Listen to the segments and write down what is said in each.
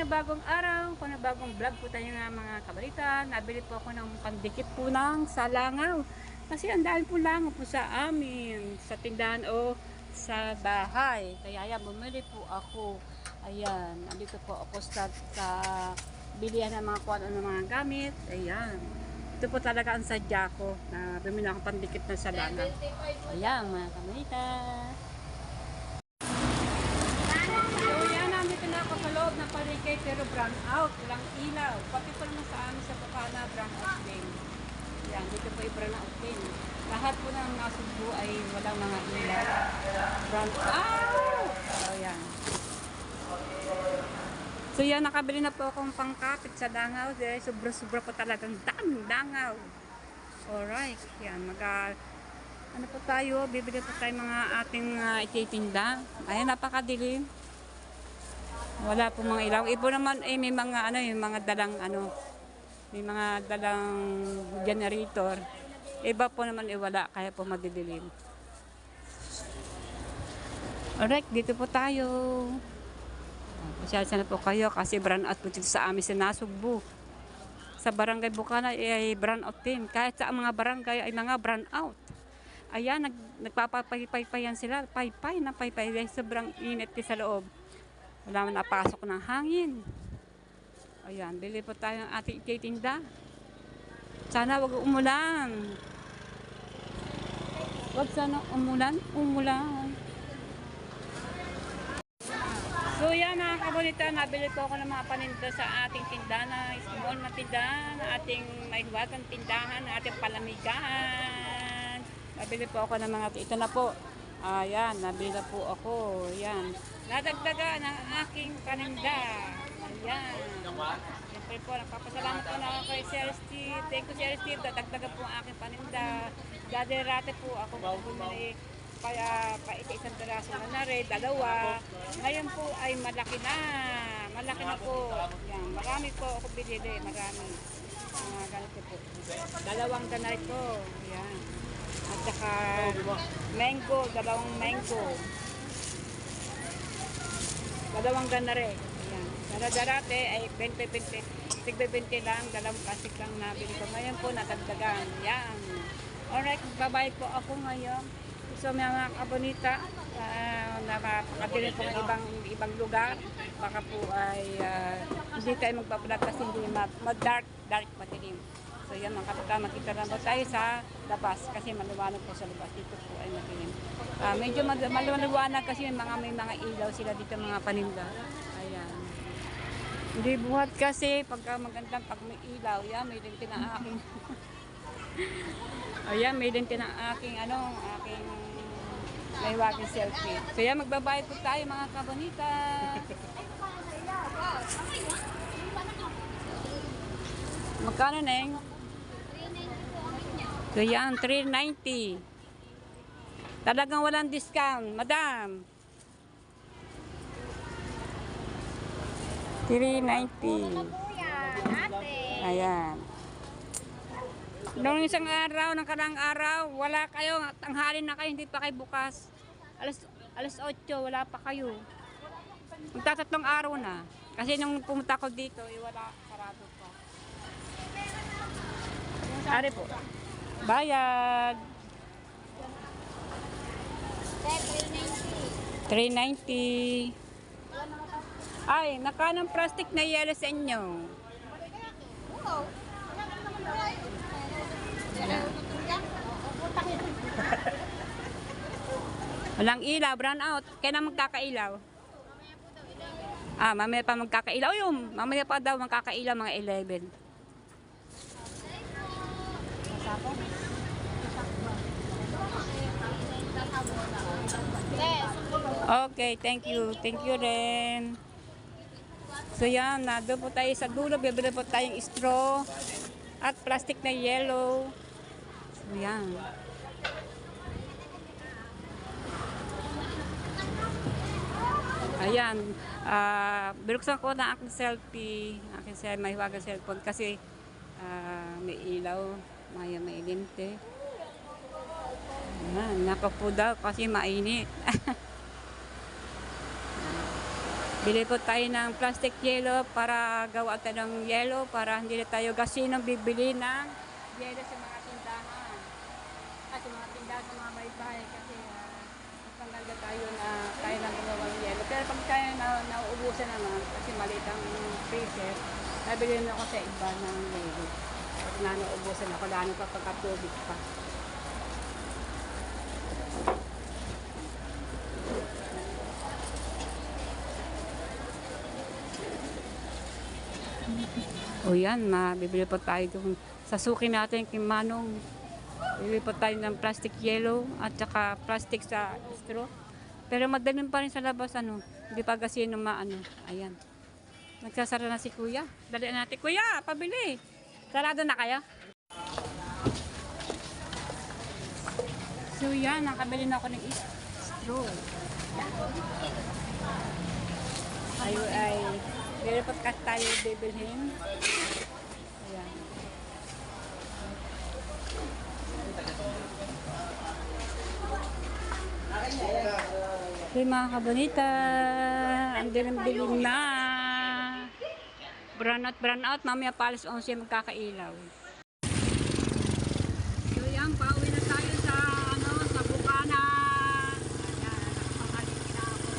panibagong araw, panibagong vlog po tayo nga mga kabalita. Nabili po ako ng pandikit po ng salangaw. Kasi ang dahil po lang po sa amin, sa tindahan o sa bahay. Kaya yan, bumili po ako. Ayan, andito po ako sa bilihan ng mga kuwan ng mga gamit. Ayan. Ito po talaga ang sadya ko na bumili ako pandikit ng salangaw. Ayan mga kabalita. Ako sa loob ng palengke pero brown out, walang ilaw. Pati po naman sa amin sa Bukana, brown out din. Yan, dito po ay brown out din. Lahat po ng nasugbo ay walang mga ilaw. Brown out! So yan. So yan, nakabili na po akong pangkapit sa dangaw. Sobra-sobra po talagang daming dangaw. Alright, yan. Ano po tayo, bibili po tayo mga ating ititinda. Ayan, napakadilim. Wala po mga ilaw. Ibo naman eh may mga yung mga dalang may mga dalang generator. Iba po naman wala kaya po madidilim. Alright, dito po tayo. Pasensya na po kayo kasi brown out po dito sa amin sa Nasugbu. Sa barangay Bukana ay brown out din. Kahit sa mga barangay ay mga brown out. Ayan, nagpapapaypayan sila. Paypay na paypay. Sobrang init sa loob. Wala man napasok ng hangin. Ayan, bili po tayo ng ating ititinda. Sana wag umulan. Wag sana umulan. So yan mga kabonita, nabili po ako ng mga paninda sa ating tindahan na small na tindahan, ating maiwagang tindahan, ating palamigaan. Nabili po ako ng mga, ito na po. Ayan, nabili na po ako. Ayan. Nadagdaga ng aking paninda. Ayan. Siyempre po, nagpapasalamat po na ako kay Sir Steve. Thank you, Sir Steve. Nadagdaga po ang aking paninda. Dati po ako bumili pa isang piraso na rin, dalawa. Ngayon po ay malaki na. Malaki na po. Ayan. Marami po ako binili. Marami. Ganito po. Dalawang ganito. Ayan. At saka mango, dalawang mango. Dalawang ganare. Ayan. Darate ay 20 lang, dalawang plastic lang nabili ko. Ngayon po natagdagan. Yan. Alright, babayad po ako ngayon. So mga kabonita, napakabili po ng ibang lugar. Baka po ay hindi tayo magpapalat kasi hindi dark madilim. So yan mga kapatid, makita na po tayo sa labas kasi maliwanag po sa labas. Dito po ay madilim. Medyo maliwanag kasi may mga ilaw sila dito mga paninda. Ayan. Hindi buhat kasi pagka magandang pag may ilaw, yan may linti na aking ayan, may linti na aking aking may walking selfie. So yan, magbabayad po tayo mga kabonita. Magkano na yung? So yan, 390. Talagang walang discount, madam. 390. Ayan. Noong isang araw, ng karang araw, wala kayo, tanghalin na kayo, hindi pa kayo bukas. Alas 8, wala pa kayo. Magtatatlong araw na. Kasi nung pumunta ko dito, wala, sarado pa. Ari po. Bayad. 390. Ay, nakanang plastic na yelo sa inyo. Walang ilaw, brown out. Kaya na magkakailaw. Mamaya pa magkakailaw. Mamaya pa daw magkakailaw mga 11. Okay, thank you. Thank you rin. So yan, doon po tayo sa dulo. Bibili po tayong straw at plastic na yellow. So yan. Ayan. Binuksan ko na aking selfie. May hiwagang cellphone kasi may ilaw. May linte. Nakapo daw kasi mainit. Bili po tayo ng plastic yelo para gawa tayo ng yelo para hindi na tayo gasinong bibili ng yelo sa mga tindahan. Kasi mga tindahan sa mga bahay-bahay kasi magpanggalda tayo na tayo lang gumawa ng yelo. Pero pag tayo nauubusan naman kasi maliit ang freezer, nabili na ako sa iba ng yelo. Pag nauubusan ako, lalo pa pagkatubig pa. O yan, mabibili po tayo kung sasukin natin kay Manong. Bibili po tayo ng plastic yellow at saka plastic sa straw. Pero madaling pa rin sa labas, ano, hindi pa kasi maano. Ayan. Nagsasara na si Kuya. Dali natin, Kuya, pabili. Sarado na kayo? So yan, nakabili na ako ng straw. Ay, pero pagkat tayo bibilhin. Ayan. Okay mga kabonita, ang dilim-dilim na. Brown out, mamaya pa alas 11 magkakailaw. So yan, pauwi na tayo sa, sa Bukana. Ayan, nakapangalit na ako.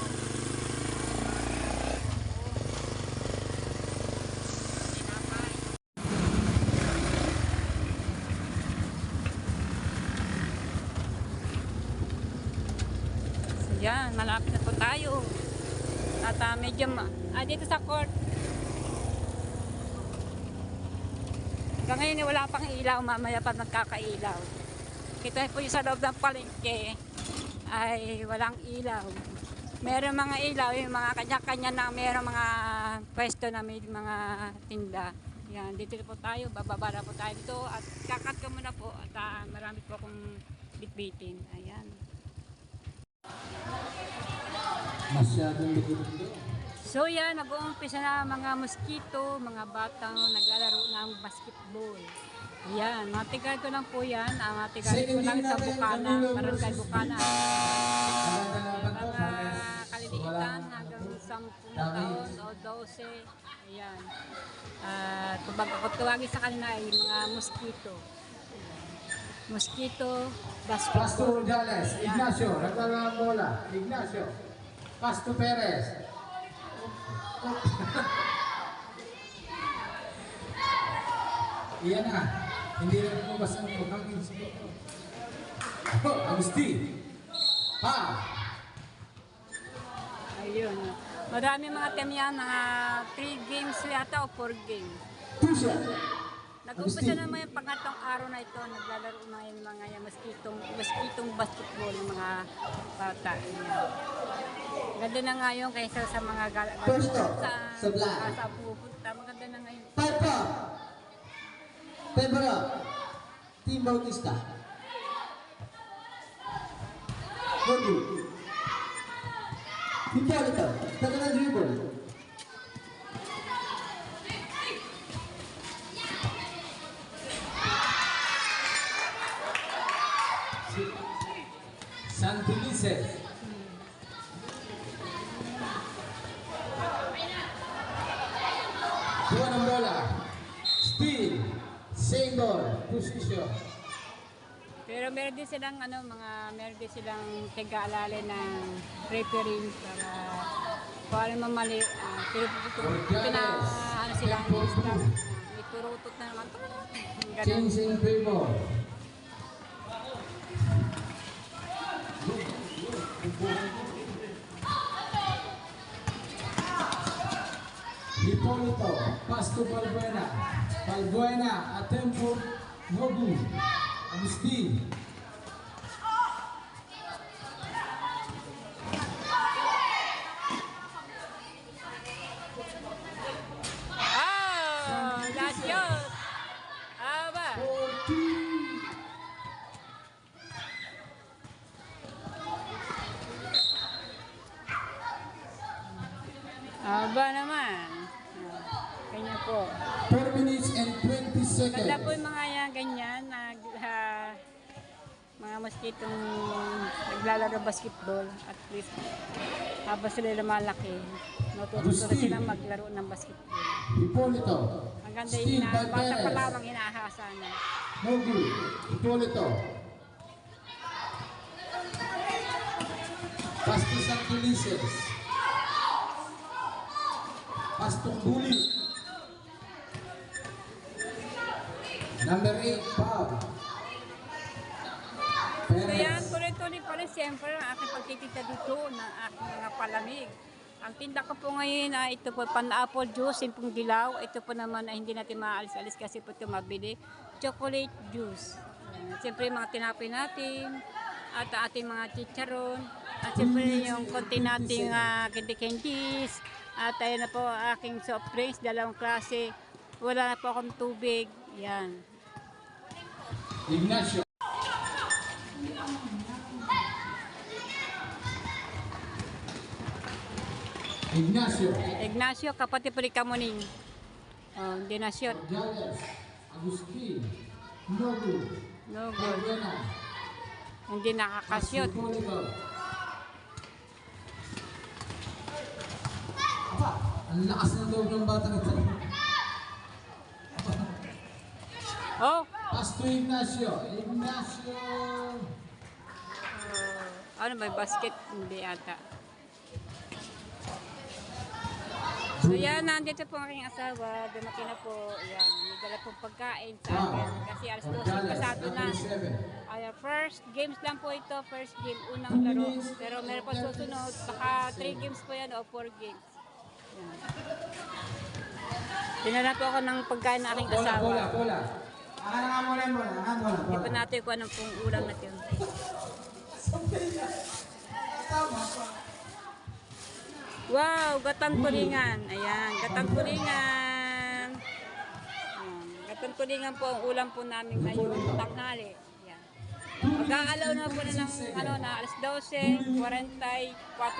Yan, malapit na po tayo. At medyo dito sa court. Hanggang ngayon wala pang ilaw, mamaya pa nagkakailaw. Kita po yung sa loob ng palengke ay walang ilaw. Meron mga ilaw, yung mga kanya-kanya na meron mga pwesto na may mga tinda. Yan, dito po tayo, bababa na po tayo dito at kakat ko muna po at marami po akong bitbitin. Ayan. Masyadong likod. So yan, nag-uumpisa na mga mosquito, mga batang naglalaro ng basketball. Yan, mga tigarito lang po yan. Ang tigarito lang sa Bukana, Barangay Bukana. Mga kaliliitan hanggang 10 taon o 12. Ayan. At kung ako tawagin sa kanila ay mga mosquito. Mosquito, basketball. Pastor Gonzales, Ignacio, naglalang bola. Ignacio, Pastor Perez. Iyan na. Hindi na lumabas ang pagkangin siguro. Agustin. Pa. Ayun. Marami mga team yan, mga 3 games yata o 4 games. Tusha. Nag-umpisa naman yung pangatong araw na ito, naglalaro na yung mga yung mosquitong basketball, yung mga bata. Ganda na ngayon kaysa sa mga sa pupunta. Maganda na ngayon. Piper, Pebra, Team Bautista. Godu. Hippolyta, Tagana dribble. Santilice. Buwan ng bola. Steal. Single. Position. Pero meron din silang meron din silang tig-aalala ng referee para paano mamali. Pero silang staff. May turutot na naman. Ganun. Change in favor. Hipólito, pass to Balbuena. Balbuena, attempt for Nobu. Agustin. Last shot! Aba! 14. Aba naman. Kanya po. 4 minutes and 20 seconds. Ganda po yung mga yan, ganyan. mosquitong naglalaro basketball at least habang sila lumalaki, natututo na silang maglaro ng basketball. Hipolito. Ang ganda Steve yung bata pa Valderez. lamang inaahasa na. No good. Hipolito. Pastos Antulises. Pastong Buli. Number 8, Bob. So yan, Perez. tuloy-tuloy pa rin siyempre ang aking pagtitinda dito ng aking mga palamig. Ang tinda ko po ngayon ay ito po pan-apple juice, simpong dilaw. Ito po naman ay hindi natin maalis-alis kasi po ito mabili. Chocolate juice. Siyempre yung mga tinapay natin at ating mga chicharon. At siyempre yung konti nating candy-candies. At ayun na po aking soft drinks, dalawang klase. Wala na po akong tubig. Yan. Ignacio. Ignacio. Ignacio, kapatid po ni Kamuning. Oh, hindi na shot. Gonzales. Agustin. Nogu. No good. Buena. Hindi nakakasyot. Hipolito. Aba, ang lakas ng loob ng bata nito. Oh! Pasto Ignacio. Ignacio. Ano ba, basket? Hindi ata. So yan, nandito po ang aking asawa. Dumating na po. Yan, may dala pong pagkain sa akin. Kasi alas 12 pasado na. Ay, first games lang po ito. First game, unang laro. Pero meron pa susunod. Baka 3 games po yan o 4 games. Yan. Dinala po ako ng pagkain ng aking asawa. Bola. Hindi pa natin kung anong pong ulam natin. Wow, gatang tulingan. Ayan, gatang tulingan. Ayan, gatang tulingan po ang ulam po namin ngayong tanghali. Ayan. Mag-aalaw na po na ng alas 12:44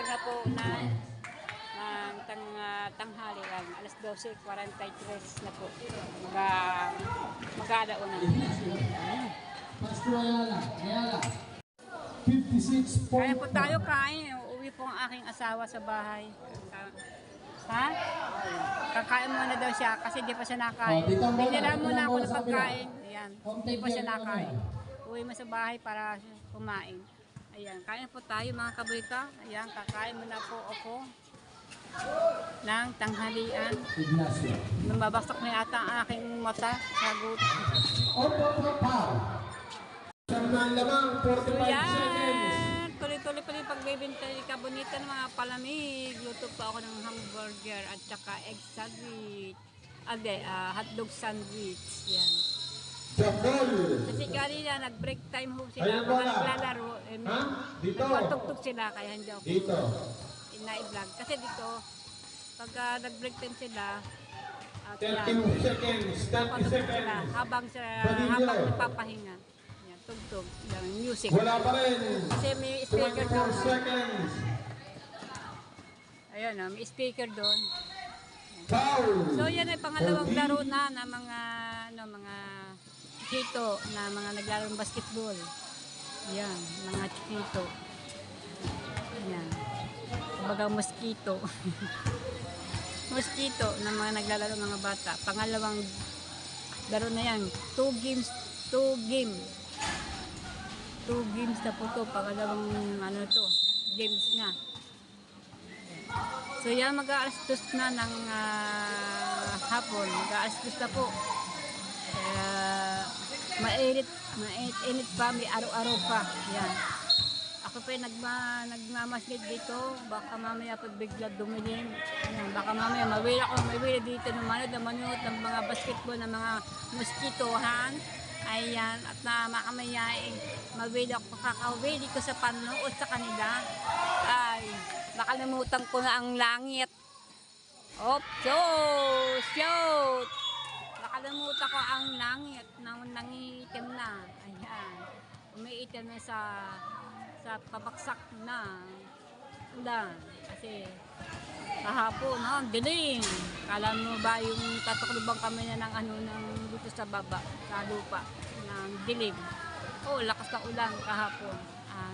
na po ng tanghali. Ayan, alas 12:43 na po. Mag-aalaw na. Pasto Ayala. 56 Kaya po tayo kain. Uuwi po ang aking asawa sa bahay. Ha? Kakain muna daw siya kasi di pa siya nakain. Binila muna ako ng pagkain. Ayan. Di pa siya nakain. Uwi mo sa bahay para kumain. Ayan. Kain po tayo mga kabrita. Ayan. Kakain muna po ako ng tanghalian. Ignacio. Nababaksak na yata ang aking mata. Sagot. Pau. Siyang lamang, 45 seconds. Yan! Tuloy-tuloy pa rin pagbibinta ni Kabonita ng mga palamig. Luto pa ako ng hamburger at saka egg sandwich. Hotdog sandwich. Yan. Jambol. Kasi kanina nag-break time ho sila. Ayun, Mga bola. naglalaro. Ha? Dito. Nagpatugtog sila kaya hindi ako Dito. ina-vlog. Kasi dito, pag nag-break time sila, at 30 seconds. 30 patugtog sila seconds. habang Padillo. nagpapahinga. Yan, tugtog. Yung music. Wala pa rin. Kasi may speaker 24 doon. seconds. Ayun, may speaker doon. Foul. So yan ay pangalawang laro na ng mga chito na mga naglaro ng basketball. Yan, mga chito. Yan. Kumbaga mosquito. Mosquito na mga naglalaro ng mga bata. Pangalawang laro na yan. 2 games na po to. Pangalawang games na. So yan, mag-aalas 2 na ng hapon. Mag-aalas 2 na po. Kaya mainit pa, may araw-araw pa. Yan. Ako pa nagmamaslit dito. Baka mamaya pag bigla dumilim. Yan. Baka mamaya mawila dito ng manot ng mga basketball, ng mga mosquitohan. Ayan, at na makamayain, kakawili ko sa panood sa kanila. Ay, nakalimutan ko na ang langit. Shoot! Nakalimutan ko ang langit na nangiitim na. Ayan, umiitim na sa pabaksak na ulan. Kasi kahapon, dilim. Kala mo ba yung tatuklubang kami na ng dito sa baba, sa lupa, ng dilim. Oo, lakas ng ulan kahapon.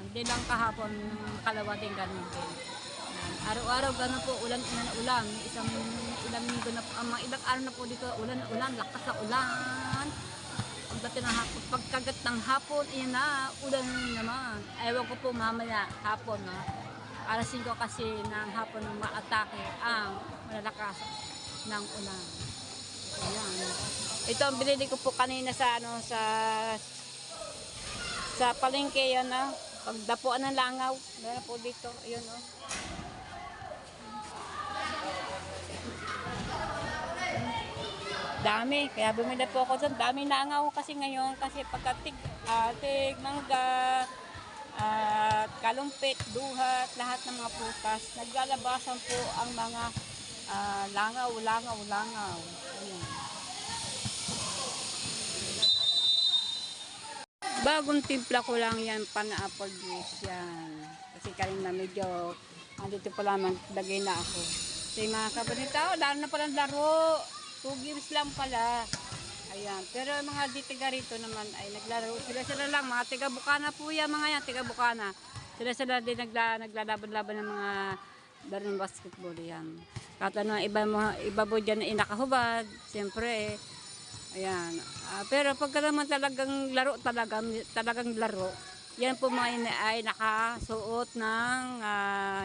Hindi lang kahapon, nung kalawa din ganun din. Yan. Araw-araw ganun po, ulan. Isang ilang linggo na po, mga ilang araw na po dito, ulan, lakas ng ulan. Pagdating ng hapon, pagkagat ng hapon, iyan na, ulan naman. Ewan ko po mamaya, hapon na. Alas 5 kasi ng hapon maatake ang malalakas ng ulan. Ayan. Ito ang binili ko po kanina sa sa palengke yan pagdapuan ng langaw. Meron po dito. Ayun Dami. Kaya bumili po ako doon. Dami langaw kasi ngayon. Kasi pagkatig, mangga, at kalumpit, duhat, lahat ng mga prutas. Naglalabasan po ang mga langaw. Ayun. Bagong timpla ko lang yan, pana-apple juice yan. Kasi kanina medyo, andito pa lamang, lagay na ako. So yung mga kabanita, lalo na palang laro. 2 games lang pala. Ayan. Pero mga ditiga rito naman ay naglaro. Sila lang, mga tiga-Bukana po yan, mga yan, tiga-Bukana. Sila din naglalaban-laban ng mga laro ng basketball yan. Kahit ano, iba po dyan ay nakahubad. Siyempre, ayan. Pero pagka naman talagang laro, yan po mga ay nakasuot ng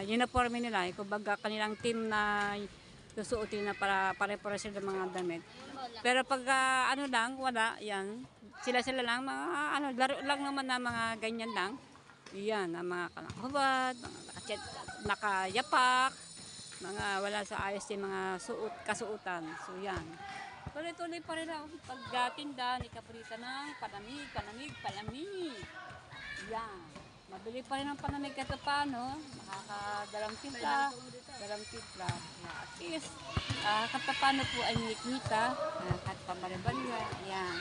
uniforme nila. Kumbaga kanilang team na susuotin na para pare-pare sila ng mga damit. Pero pag wala, yan. Sila lang, mga laro lang naman na mga ganyan lang. Yan, ang mga kanakahubad, mga nakayapak, mga wala sa ayos yung mga kasuotan. So yan. Tuloy-tuloy pa rin ako pagdatinda ni Kaprita ng palamig. Yan. Mabili pa rin ang palamig kahit paano. Makakadalang timpla. At least, kahit paano po ay nakikita. Kahit pamaribalya. Yan.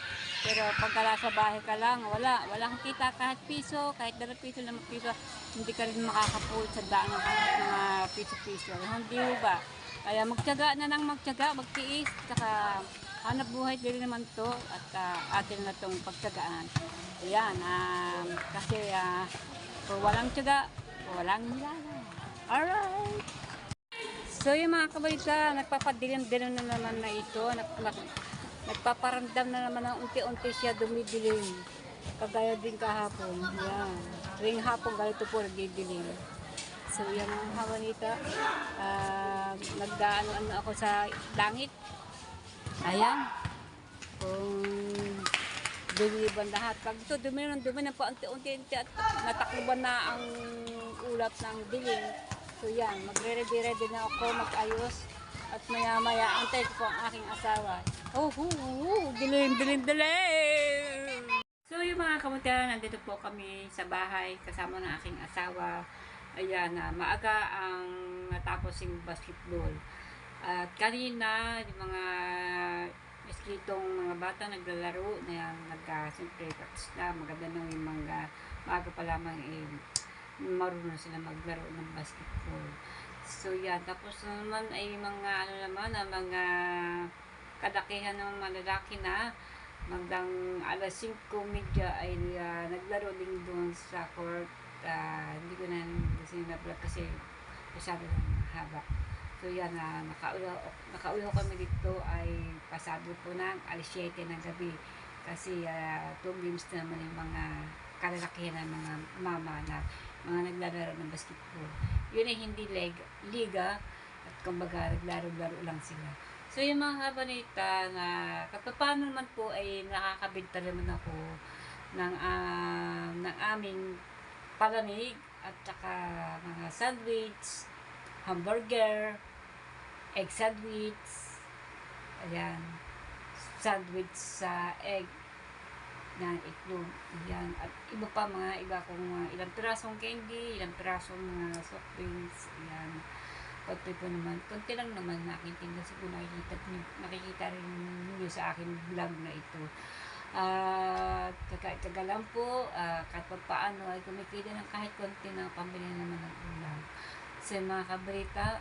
Pero pagka sa bahay ka lang, wala kang kita kahit piso, kahit 2 piso, 5 piso, hindi ka rin makakapulot sa daan ng mga piso-piso. Hindi ba? Kaya magtiyaga na lang magtiis, saka hanap buhay din naman to at atin na itong pagtiyagaan. Ayan, kasi kung walang tiyaga, walang nilala. Alright! So yung mga kabalita, nagpapadilim-dilim na naman na ito, nagpaparamdam na naman ng unti-unti siya dumidilim. Kagaya din kahapon. Yan. Ring hapon, ganito po nagdidilim. So yan ang hawanita. Nagdaan ako sa langit. Ayan. Kung dumiban lahat. Pag ito, dumi na po unti-unti at natakluban na ang ulap ng dilim. So yan, magre-ready na ako mag-ayos. At maya-maya, antay ko po ang aking asawa. Dilim! So yung mga kamutan, nandito po kami sa bahay kasama ng aking asawa. Ayan, maaga ang natapos yung basketball. At kanina, yung mga eskritong mga bata naglalaro na siyempre practice na, maganda nung yung mga maaga pa lamang marunong sila maglaro ng basketball. So yan, tapos naman ay mga mga kadakihan ng malalaki na magdang alas 5:30 ay naglaro din doon sa court. Hindi ko na sinablog kasi masyado lang haba. So yan, nakauwi kami dito ay pasado po ng alas 7 ng gabi kasi 2 games na naman yung mga kalalakihan ng mga mama na mga naglalaro ng basketball. Yun ay hindi liga at kumbaga naglaro-laro lang sila. So yung mga kabanita na kapapano naman po ay nakakabenta naman ako ng aming palamig at saka mga sandwich, hamburger, egg sandwich, ayan, sandwich sa egg ng itlog, ayan, at iba kong ilang pirasong candy, ilang pirasong soft drinks, ayan. Konti po naman, konti lang naman na aking tinda, siguro nakikita rin niyo sa aking vlog na ito. Tsaga lang po, kahit pa paano ay kumikita ng kahit konti na pambili naman ng ulam. So mga kabrita,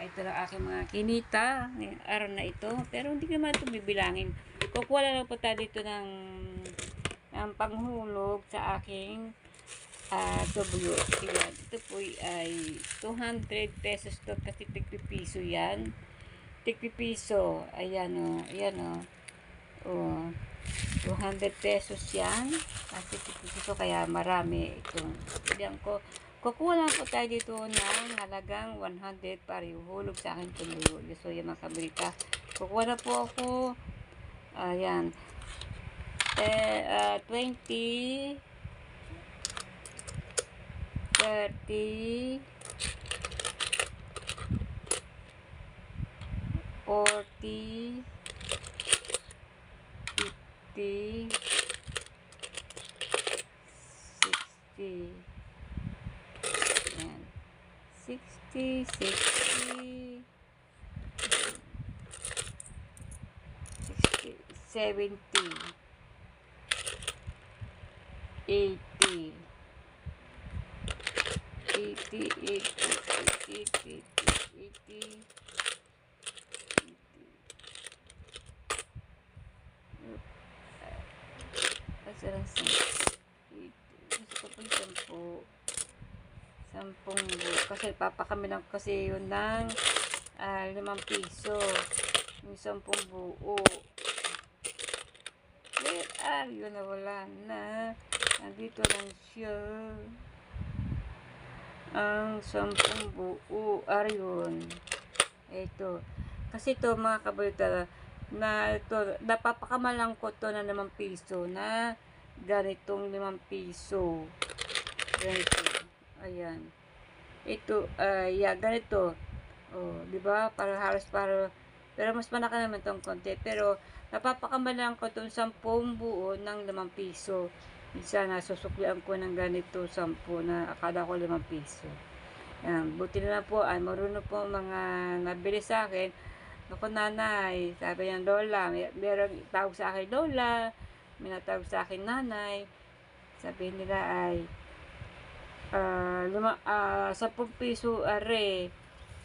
ito lang aking mga kinita ngayong araw na ito, pero hindi naman ito bibilangin. Kukuha lang po tayo dito ng ang panghulog sa aking tubuyo. Ayan, ito po ay 200 pesos to kasi tigpipiso yan. Tigpipiso. Ayan o. Ayan o. Oh, 200 pesos yan. Kasi tigpipiso kaya marami itong. Ayan ko. Kukuha lang po tayo dito ng halagang 100 para ihulog sa akin tubuyo. So, yung mga kabrita. Kukuha na po ako. Ayan. 20, 30, 40, 50, 60. Ayan. 60, 60, 60, 70, 80, 80, 80, 80, 80, 80. Gusto ko po 10 kasi papakami lang kasi yun ng 5 piso yung 10 buo. Where are you? Nawala na. Nandito lang siya. Ang 10 buo. Ayun. Ito. Kasi ito mga kabalita na ito, napapakamalang ko to na 5 piso na ganitong 5 piso. Ganito. Ayan. Ito, ganito. Oh, di ba? Para halos pero mas malaki naman tong konti. Pero, napapakamalang ko itong 10 buo ng 5 piso. Minsan, nasusuklian ko ng ganito 10 na akala ko 5 piso. Ayan. Buti na lang po, ay marunong po mga nabili sa akin. Naku nanay, sabi niya lola, merong tawag sa akin lola, may natawag sa akin nanay. Sabi nila ay 10 piso are.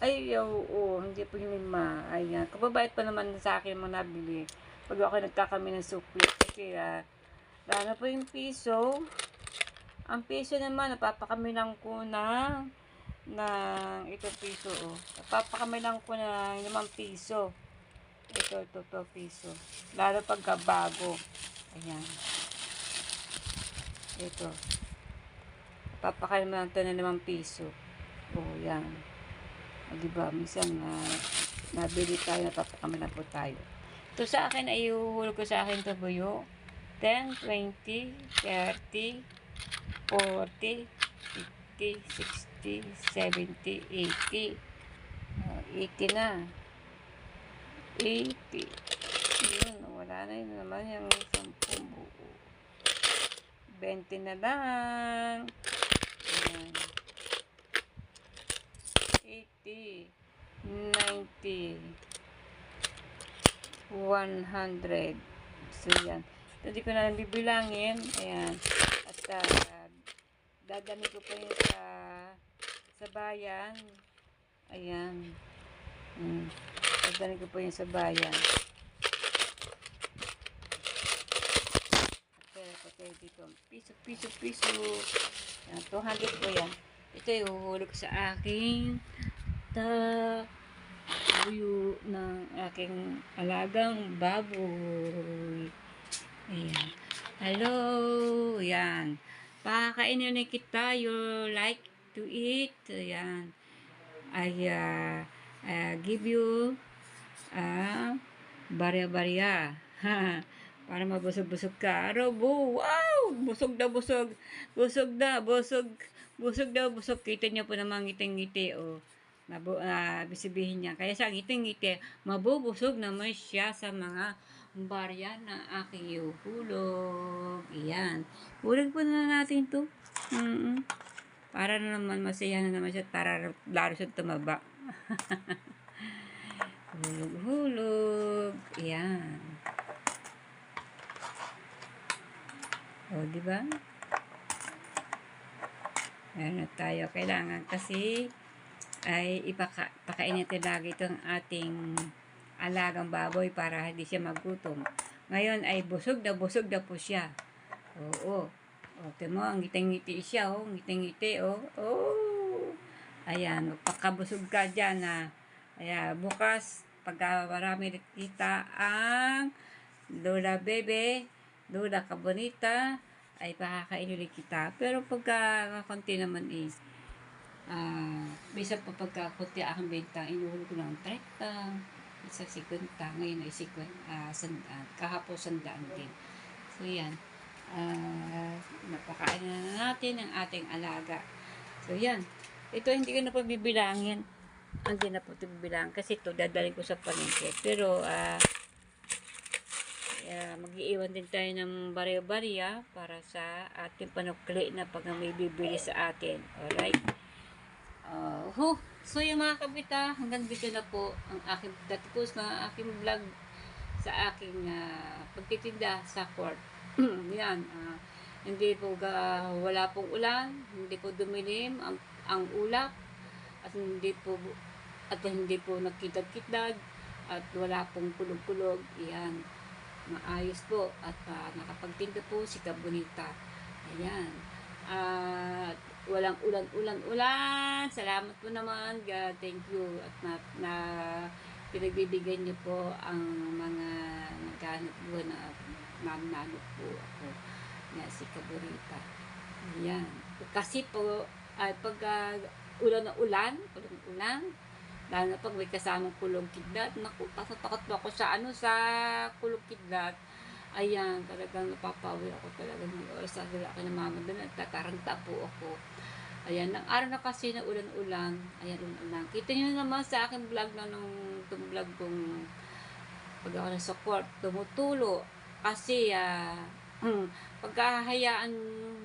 Ay, oo, hindi po yung 5. Ayan, kababait pa naman sa akin mga nabili. Pag ako nagkakami ng sukli. Kasi, lalo po yung piso. Ang piso naman, napapakami lang ko ng itong piso, oh. Napapakami lang ko ng 5 piso. Ito, piso. Lalo pagka bago. Ayan. Ito. Papakain mo lang ito ng 5 piso. O, yan. O, diba? Minsan, nabili tayo, napapakami na po tayo. Ito sa akin, ay uhulog ko sa akin ito buyo. 10, 20, 30, 40, 50, 60, 70, 80. 80 na. 80. Yun, wala na yun naman yung 10 buo. 20 na lang. Ayan. 80, 90, 100. So, yan. Hindi ko na lang bibilangin. Ayan. At dadami ko pa yun sa bayan. Ayan. Dadami ko pa yun sa bayan. Pera dito. Piso. Yan, 200 po yan. Ito yung huhulog sa aking buyo ng aking alagang baboy. Ayan. Hello. Yan. Pakakainin na kita. You like to eat. Ayan. I give you barya-barya. Para mabusog-busog ka. Robo. Wow! Busog na busog. Busog. Kita niyo po naman ngiting-ngiti. Oh. Bisibihin niya. Kaya sa ngiting-ngiti, mabubusog naman siya sa mga barya na aking ihulog. Ayan. Hulog po na natin to. Para na naman masaya na naman siya. Para lalo siya tumaba. Hulog. Ayan. O, diba? Meron na tayo. Kailangan kasi ay ipakain natin lagi itong ating alagang baboy para hindi siya magutom. Ngayon ay busog na po siya. Oo. O, mo, ang ngiti-ngiti siya, oh. Ngiti-ngiti, oh. Oh. Ayan, magpakabusog ka dyan, ha. Ayan, bukas, pagka marami kita ang Lola Bebe, Lola Kabonita, ay pakakain ulit kita. Pero pagka kakunti naman is, bisa pa pagka kunti aking benta, inuhuli ko ng 30, isa 50, ngayon ay 100, kahapon 100 din. So yan, napakain na natin ang ating alaga. So yan, ito hindi ko na pa bibilangin. Hindi na po ito bibilang kasi ito dadalhin ko sa palengke. Pero mag-iiwan din tayo ng barya-barya para sa ating panukli na pag may bibili sa atin. Alright? So yung mga kabita, hanggang dito na po ang aking tatapos na aking vlog sa aking pagtitinda sa court. Yan, hindi po wala pong ulan, hindi po dumilim ang ulap, at hindi po nagkitad-kitad, at wala pong kulog-kulog. Yan, maayos po, at nakapagtinda po si Kabonita. Ayan, at walang ulan. Salamat po naman, God, thank you, at na pinagbibigyan niyo po ang mga naghanap buhay na mamnanok po ako na si Kabonita. Ayan, kasi po pag ulan, lalo na pag may kasamang kulong kidlat, naku, takot po ako sa kulong kidlat. Ayan, talagang napapawi ako talaga ng oras. Sabi ako ng mama doon, nagtataranta po ako. Ayan, ng araw na kasi na ulan-ulan. Ayan, ulan-ulan. Kita nyo naman sa aking vlog na nung vlog kong pag ako nasa court, tumutulo. Kasi, pagkahayaan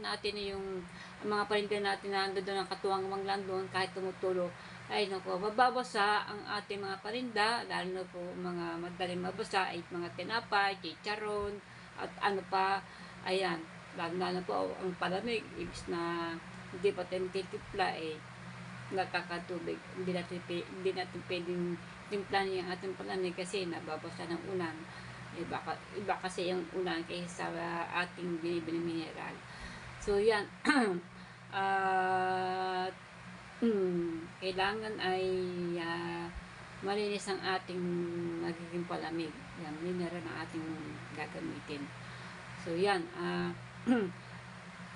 natin yung mga parinda natin na ando doon ang katuwang lang doon, kahit tumutulo, ay naku, mababasa ang ating mga parinda, lalo na po mga madaling mabasa, ay mga tinapay, chicharon, at ano pa, ayan, lalo na po ang palamig, ibig na hindi pa tayo titipla, nakakatubig, hindi natin pwedeng timplahan yung ating palamig kasi nababasa ng ulan. Iba kasi yung ulan kaysa sa ating binibili mineral. So yan, kailangan ay malinis ang ating magiging palamig. Yan, mineral ang ating gagamitin. So yan,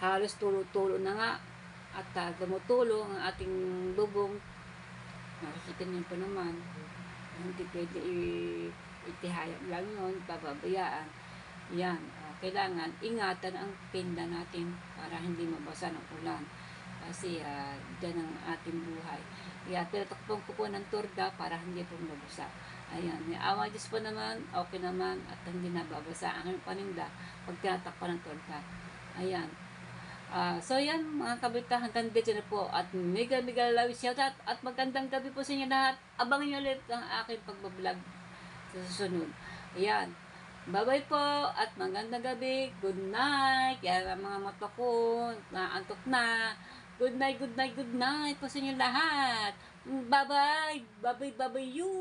halos tulo-tulo na nga, at gumutulo ang ating bubong. Nakikita niyo po naman, hindi pwede itihayag lang yun, pababayaan. Yan, kailangan ingatan ang pinda natin para hindi mabasa ng ulan. Kasi dyan ang ating buhay. Kaya tinatakpong ko po ng turda para hindi po mabasa. Ayan, may awa Diyos po naman, okay naman, at hindi nababasa ang paninda pag tinatakpan ng turda. Ayan. So yan mga kabita, hanggang dito na po, at mega love shoutout at magandang gabi po sa inyo lahat. Abangan nyo ulit ang aking pagbablog sa susunod. Ayan, bye bye po at magandang gabi. Good night. Kaya mga mata ko naantok na. Good night po sa inyo lahat. Bye bye you.